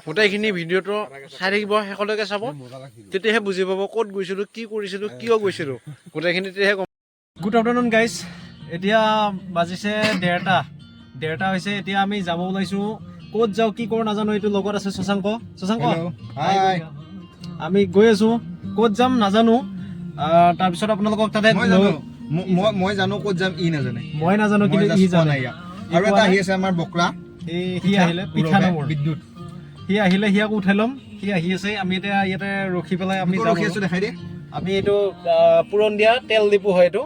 গোটেইখিনি ভিডিঅ'টো চাই থাকিব শেষলৈকে চাব তেতিয়াহে বুজি পাব ক'ত গৈছিলোঁ কি কৰিছিলোঁ কিয় গৈছিলোঁ গোটেইখিনি তেতিয়াহে গম গুড আফটাৰনুন গাইজ এতিয়া বাজিছে 1:30 হৈছে এতিয়া আমি যাব ওলাইছোঁ ক'ত যাওঁ কি কৰোঁ নাজানো এইটো লগত আছে শশাংক আমি গৈ আছোঁ ক'ত যাম নাজানো তাৰপিছত আপোনালোকক তাতে মই জানো ক'ত যাম ই নাজানে মই নাজানো কিন্তু ই জানে আৰু এটা আহি আছে আমাৰ বকৰা সি আহিলে পিঠা নম্বৰ বিদ্যুৎ সি আহিলে সিয়াক উঠাই ল'ম সি আহি আছে আমি এতিয়া ইয়াতে ৰখি পেলাই আমি ৰখি আছো দেখাই দিয়ে আমি এইটো পুৰণ দিয়া তেল ডিপু হয় এইটো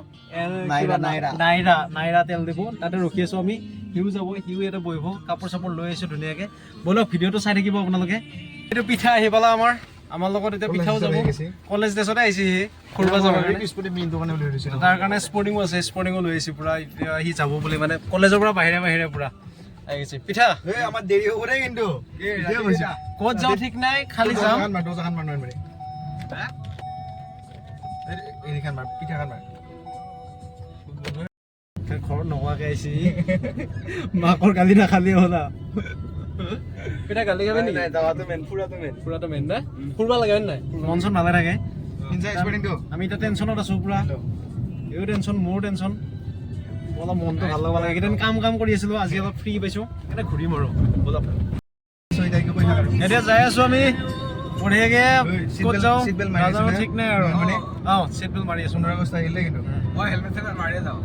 নাইৰা তেল ডিপু তাতে ৰখি আছো আমি সিও যাব সিও ইয়াতে বহিব কাপোৰ চাপোৰ লৈ আহিছো ধুনীয়াকে ব'লক ভিডিঅ'টো চাই থাকিব আপোনালোকে এইটো পিঠা আহি পালা আমাৰ লগত এতিয়া পিঠাও যাব কলেজ ড্ৰেছতে আহিছে সি ফুৰিব যাব তাৰ কাৰণে স্পৰ্টিঙো আছে স্পৰ্টিঙো লৈ আহিছে পুৰা এতিয়া সি যাব বুলি মানে কলেজৰ পৰা বাহিৰে পুৰা আহিছে পিঠা আমাৰ দেৰি হ'ব দে কিন্তু ক'ত যাওঁ ঠিক নাই খালি যাম ঘৰত নোহোৱাকে আহিছে মাকৰ গালি নাখালি হ'লা পিঠা গালি খাবি নেকি ফুৰাটো মেইন না ফুৰিব লাগে হয় নাই মন চন ভালে থাকে আমি এতিয়া টেনশ্যনত আছো পুৰা এইও টেনশ্যন মোৰো টেনশ্যন অলপ মনটো ভাল ল'ব লাগে এইকেইদিন কাম কৰি আছিলোঁ আজি অলপ ফ্ৰী পাইছোঁ এতিয়া ঘূৰিম আৰু ব'লক এতিয়া যাই আছোঁ আমি বঢ়িয়াকে ক'ত যাওঁ নাজানো ঠিক নাই আৰু চিট বেল্ট মাৰি আছোঁ আহিলে কিন্তু মই হেলমেট চেলমেট মাৰিয়ে যাওঁ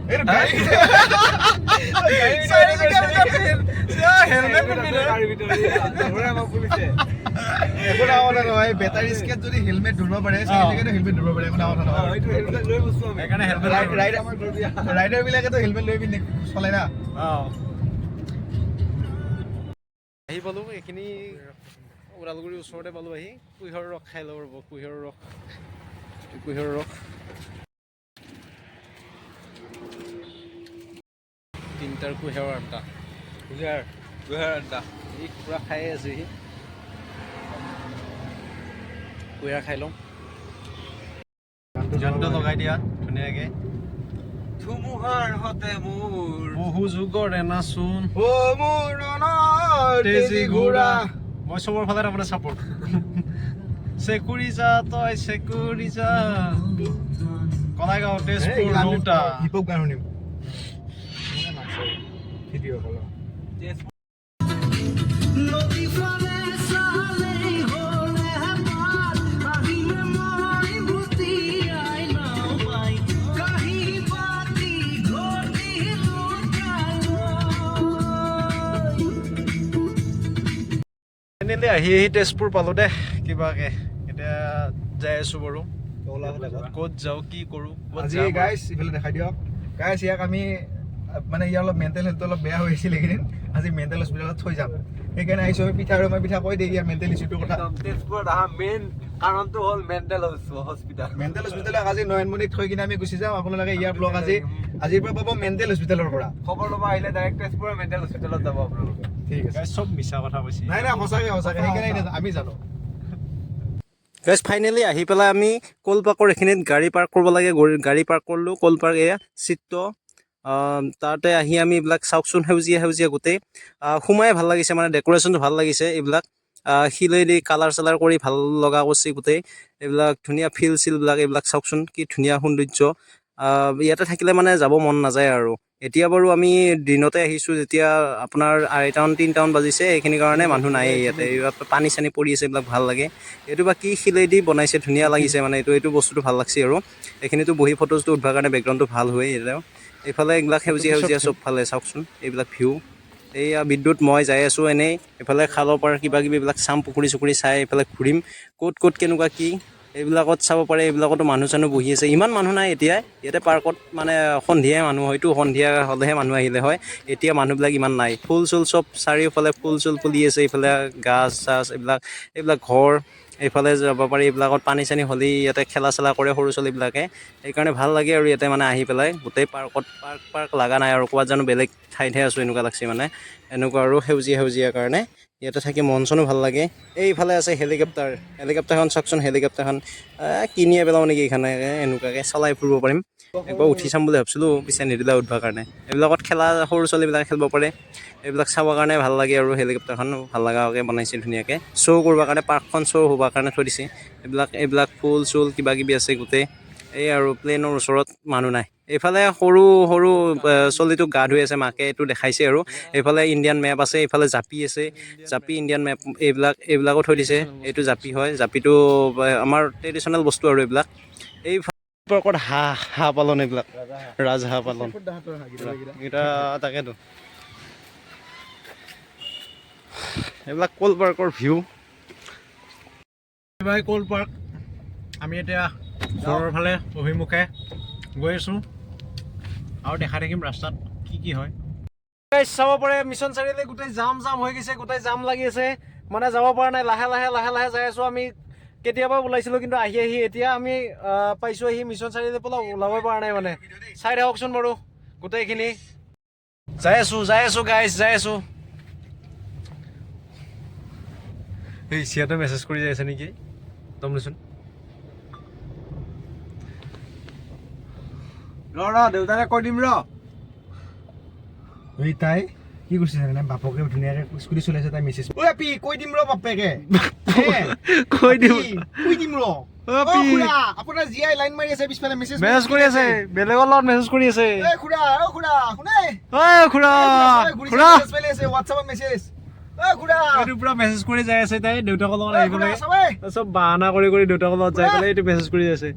বেটাৰী স্কেট যদি হেলমেট ধৰিব পাৰে হেলমেট ধৰিব পাৰে ৰাইডাৰ বিলাকেতো হেলমেট লৈ পিনে চলাই না আহি পালোঁ এইখিনি ওদালগুৰিৰ ওচৰতে পালোঁ আহি কুঁহিয়াৰৰ ৰস খাই ল'ব ৰ'ব কুঁহিয়াৰৰ ৰস তিনিটাৰ কুঁহিয়াৰৰ আড্ডা কুঁহিয়াৰ আড্ডা ই পূৰা খাই আছে সি কুঁহিয়াৰ খাই লওঁ গানটো লগাই দিয়া ধুনীয়াকে ধুমুহাৰ হতে মোৰ বহু যুগৰে নাচোন তেজি ঘোঁৰা মই চবৰ ফালে তাৰমানে চাপৰ্ট চেকুৰি যা তই চেকুৰি যা কলাইগাঁও তেজপুৰ নৌতা হিপহপ গান শুনিম ভিডিঅ' কলৰ আহি তেজপুৰ পালোঁ দে কিবাকে এতিয়া যাই আছোঁ বাৰু ক'ত যাওঁ কি কৰোঁ আজি গাইজ ইফালে দেখাই দিয়ক গাইজ ইয়াক আমি মানে ইয়াৰ অলপ মেণ্টেল হেল্থটো অলপ বেয়া হৈ আছিল এইকেইদিন আজি মেণ্টেল হস্পিটেলত থৈ যাম সেইকাৰণে আহিছোঁ আমি পিঠা আৰু মই পিঠা কৈ দিম ইয়াৰ মেণ্টেল ইছ্যুটোৰ কথা তেজপুৰত অহা মেইন কাৰণটো হ'ল মেণ্টেল হস্পিটেল আজি নয়নমণিক থৈ কিনে আমি গুচি যাম আপোনালোকে ইয়াৰ ব্লগ আজিৰ পৰা পাব মেণ্টেল হস্পিটেলৰ পৰা খবৰ ল'ব আহিলে ডাইৰেক্ট তেজপুৰৰ মেণ্টেল হস্পিটেলত যাব আপোনালোকে ঠিক আছে চব মিছা কথা কৈছে নাই সঁচাকে সেইকাৰণে আমি জানো গাইজ ফাইনেলি আহি পেলাই আমি কলপাৰ্কৰ এইখিনিত গাড়ী পাৰ্ক কৰিব লাগে গাড়ী পাৰ্ক কৰিলোঁ কলপাৰ্ক এয়া চিত্ৰ তাতে আহি আমি এইবিলাক চাওকচোন সেউজীয়া গোটেই সোমাই ভাল লাগিছে মানে ডেক'ৰেশ্যনটো ভাল লাগিছে এইবিলাক শিলেদি কালাৰ চালাৰ কৰি ভাল লগা কৰিছে গোটেই এইবিলাক ধুনীয়া ফিল চিলবিলাক এইবিলাক চাওকচোন কি ধুনীয়া সৌন্দৰ্য ইয়াতে থাকিলে মানে যাব মন নাযায় আৰু এতিয়া বাৰু আমি দিনতে আহিছোঁ যেতিয়া আপোনাৰ 2:30 3টামান বাজিছে এইখিনি কাৰণে মানুহ নাই ইয়াতে পানী চানী পৰি আছে এইবিলাক ভাল লাগে এইটো বা কি শিলেদি বনাইছে ধুনীয়া লাগিছে মানে এইটো বস্তুটো ভাল লাগছে আৰু এইখিনিতো বহি ফটোজটো উঠিবৰ কাৰণে বেকগ্ৰাউণ্ডটো ভাল হয় এইফালে এইবিলাক সেউজীয়া চবফালে চাওকচোন এইবিলাক ভিউ এইয়া বিদ্যুৎ মই যাই আছোঁ এনেই এইফালে খালৰ পৰা কিবা কিবি এইবিলাক চাম পুখুৰী চুখুৰী চাই এইফালে ঘূৰিম ক'ত কেনেকুৱা কি এইবিলাকত চাব পাৰে এইবিলাকতো মানুহ চানুহ বহি আছে ইমান মানুহ নাই এতিয়া ইয়াতে পাৰ্কত মানে সন্ধিয়াই মানুহ হয়তো সন্ধিয়া হ'লেহে মানুহ আহিলে হয় এতিয়া মানুহবিলাক ইমান নাই ফুল চুল চব চাৰিওফালে ফুল চুল ফুলি আছে এইফালে গাছ চাছ এইবিলাক ঘৰ এইফালে যাব পাৰি এইবিলাকত পানী চানী হ'লেই ইয়াতে খেলা চেলা কৰে সৰু ছোৱালীবিলাকে সেইকাৰণে ভাল লাগে আৰু ইয়াতে মানে আহি পেলাই গোটেই পাৰ্ক লগা নাই আৰু ক'ৰবাত জানো বেলেগ ঠাইতহে আছোঁ এনেকুৱা লাগছে মানে এনেকুৱা আৰু সেউজীয়া কাৰণে ইয়াতে থাকি মন চনো ভাল লাগে এইফালে আছে হেলিকপ্টাৰখন চাওকচোন হেলিকপ্টাৰখন কিনিয়ে পেলাওঁ নেকি এইখানে এনেকুৱাকৈ চলাই ফুৰিব পাৰিম একবাৰ উঠি চাম বুলি ভাবিছিলোঁ পিছে নিদিলে উঠিবৰ কাৰণে এইবিলাকত খেলা সৰু ছোৱালীবিলাকে খেলিব পাৰে এইবিলাক চাবৰ কাৰণে ভাল লাগে আৰু হেলিকপ্টাৰখন ভাল লগাকৈ বনাইছে ধুনীয়াকৈ শ্ব' কৰিবৰ কাৰণে পাৰ্কখন শ্ব' হ'বৰ কাৰণে থৈ দিছে এইবিলাক ফুল চুল কিবা কিবি আছে গোটেই এই আৰু প্লেনৰ ওচৰত মানুহ নাই এইফালে সৰু সৰু ছোৱালীটোক গা ধুই আছে মাকে এইটো দেখাইছে আৰু এইফালে ইণ্ডিয়ান মেপ আছে এইফালে জাপি আছে জাপি ইণ্ডিয়ান মেপ এইবিলাকো থৈ দিছে এইটো জাপি হয় জাপিটো আমাৰ ট্ৰেডিশ্যনেল বস্তু আৰু এইবিলাক এই পাৰ্কত হাঁহ পালন এইবিলাক ৰাজহাঁহ পালন এইকেইটা তাকেতো এইবিলাক কল পাৰ্কৰ ভিউ কল পাৰ্ক আমি এতিয়া ঘৰৰ ফালে অভিমুখে গৈ আছোঁ আৰু দেখাই থাকিম ৰাস্তাত কি হয় চাব পাৰে মিছন চাৰিআলি গোটেই জাম হৈ গৈছে গোটেই জাম লাগি আছে মানে যাব পৰা নাই লাহে লাহে যাই আছোঁ আমি কেতিয়াবা ওলাইছিলোঁ কিন্তু আহি এতিয়া আমি পাইছোঁ আহি মিছন চাৰিআলিৰ পৰা ওলাবই পৰা নাই মানে চাই থাককচোন বাৰু গোটেইখিনি যাই আছোঁ গাইজ যাই আছোঁ এই চিয়াতে মেছেজ কৰি যাই আছে নেকি তমচোন দেউতাৰে কৈ দিম তাই কি কৰিছে জানে বাপকে ধুনীয়াকে স্কুটি চলাইছে তাই মেছেজ কৈ দিম বাপেকে কৈ দিম আপোনাৰ জীয়াই লাইন মাৰি আছে পিছফালে মেছেজ কৰি আছে বেলেগৰ লগত মেছেজ কৰি আছে খুৰা হোৱাটছএপত মেছেজ এইটো পুৰা মেছেজ কৰি যাই আছে তাই দেউতাকৰ লগত আহি পেলাই চব বাহানা কৰি দেউতাকৰ লগত যাই পেলাই এইটো মেছেজ কৰি আছে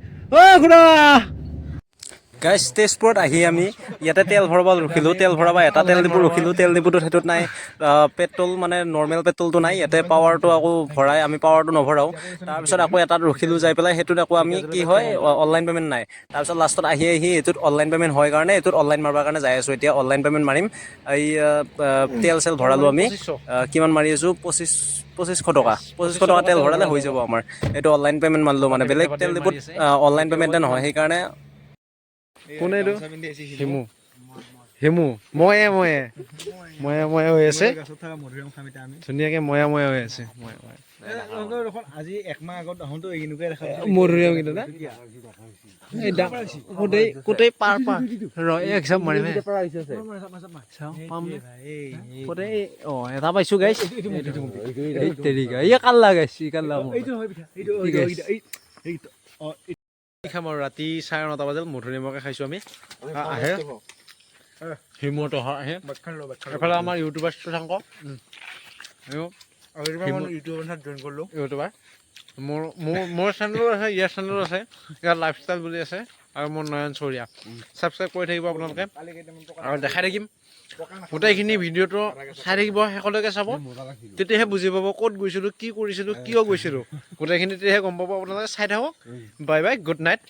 গাইজ তেজপুৰত আহি আমি ইয়াতে তেল ভৰাব ৰখিলোঁ তেল ভৰাব এটা তেল ডিপু ৰখিলোঁ তেল ডিপুটোত সেইটোত নাই পেট্ৰল মানে নৰ্মেল পেট্ৰলটো নাই ইয়াতে পাৱাৰটো আকৌ ভৰাই আমি পাৱাৰটো নভৰাওঁ তাৰপিছত আকৌ এটাত ৰখিলোঁ যাই পেলাই সেইটোত আকৌ আমি কি হয় অনলাইন পে'মেণ্ট নাই তাৰপিছত লাষ্টত আহি এইটোত অনলাইন পে'মেণ্ট হয় কাৰণে এইটোত অনলাইন মাৰিবৰ কাৰণে যাই আছোঁ এতিয়া অনলাইন পে'মেণ্ট মাৰিম এই তেল চেল ভৰালোঁ আমি কিমান মাৰি আছোঁ 2500 টকা তেল ভৰালে হৈ যাব আমাৰ এইটো অনলাইন পে'মেণ্ট মাৰিলোঁ মানে বেলেগ তেল ডিপুত অনলাইন পে'মেণ্টে নহয় সেইকাৰণে কোনে এইটো হিমু ময়ে হৈ আছে ধুনীয়াকে ময়া হৈ আছে আজি একমাহ আগত আহোঁতো এনেকুৱাই দেখা মধুৰিআম কিন্তু না গোটেই পাৰ এক্সাম মাৰিম এটা পাইছো গাইছ কাল্লা গাইছ খাম আৰু ৰাতি 9:30 বজাত মধুৰিআমকে খাইছোঁ আমি আহে হিমুটো আহে এফালে আমাৰ ইউটিউবাৰ থাকক ইউটিউবাৰ মোৰ চেনেলো আছে ইয়াৰ চেনেলো আছে ইয়াৰ লাইফষ্টাইল বুলি আছে আৰু মোৰ নয়ন চৌৰীয়া ছাবস্ক্ৰাইব কৰি থাকিব আপোনালোকে আৰু দেখাই থাকিম গোটেইখিনি ভিডিঅ'টো চাই থাকিব শেষলৈকে চাব তেতিয়াহে বুজি পাব ক'ত গৈছিলোঁ কি কৰিছিলোঁ কিয় গৈছিলোঁ গোটেইখিনি তেতিয়াহে গম পাব আপোনালোকে চাই থাকক বাই বাই গুড নাইট